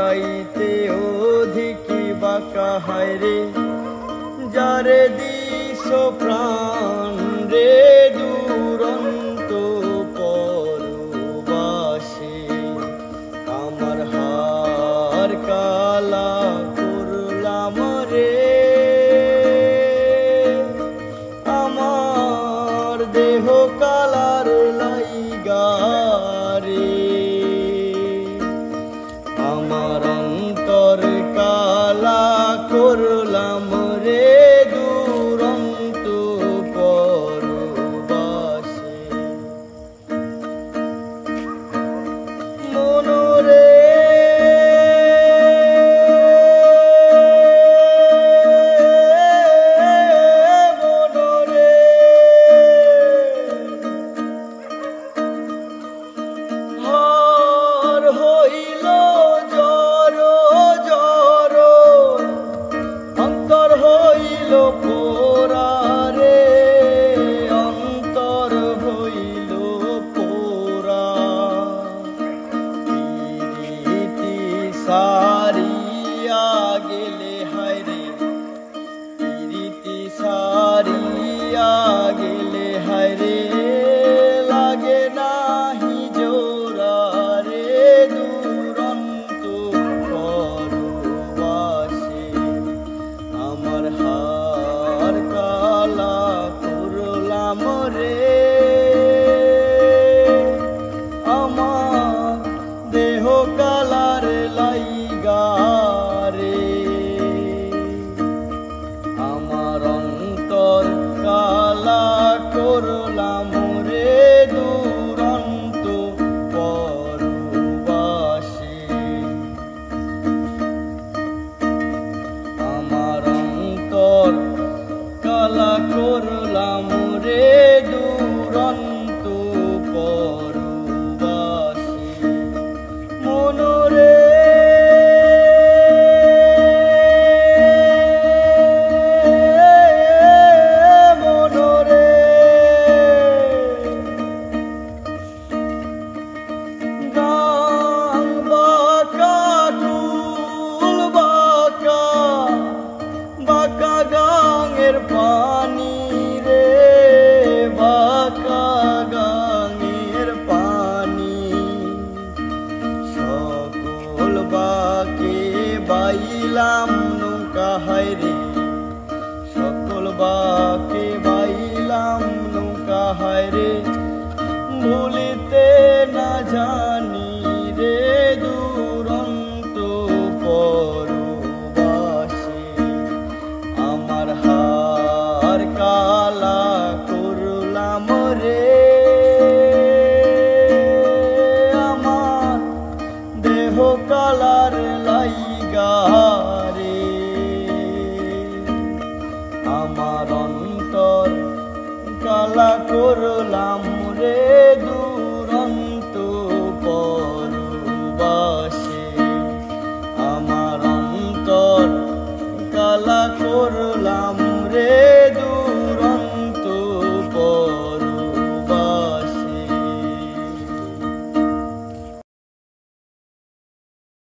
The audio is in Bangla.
চাইতে অধিক বাঁকা হায় রে, যারে দিস প্রাণ রে দুরন্ত পরবাসে। আমার হার কালা করলাম রে, আমার দেহ কালার লাইগা রে, আমার অন্তর কালা করলাম রে দুরন্ত পরবাসে। মনরে হইল জড় জড়, অন্তর হইল পোড়া রে, অন্তর হইল পোড়া। প্রীতি সারিয়া গেলে হায় রে, প্রীতি সারিয়া গেলে হায় রে, লাগে নাহি জোড়া রে দুরন্ত পরবাসে। আমার হার কালা করলাম রে, আমার দেহ কালার লাইগা রে, আমার অন্তর কালা করলাম রে দুরন্ত পরবাসে। আমার অন্তর কালা করলাম রে দুরন্ত পরবাসে। মনরে গাং বাঁকা চুল বাঁকা, বাঁকা গাঙের পানি রে, বাঁকা গাঙের পানি। সকল বাঁকে বাইলাম নৌকা হায় রে, সকল বাঁকে বাইলাম নৌকা হায় রে, ভুলিতে না জানি রে দুরন্ত পরবাসে। আমার হার কালা করলাম রে, আমার দেহ কালার লাইগা রে, আমার অন্তর কালা করলাম রে।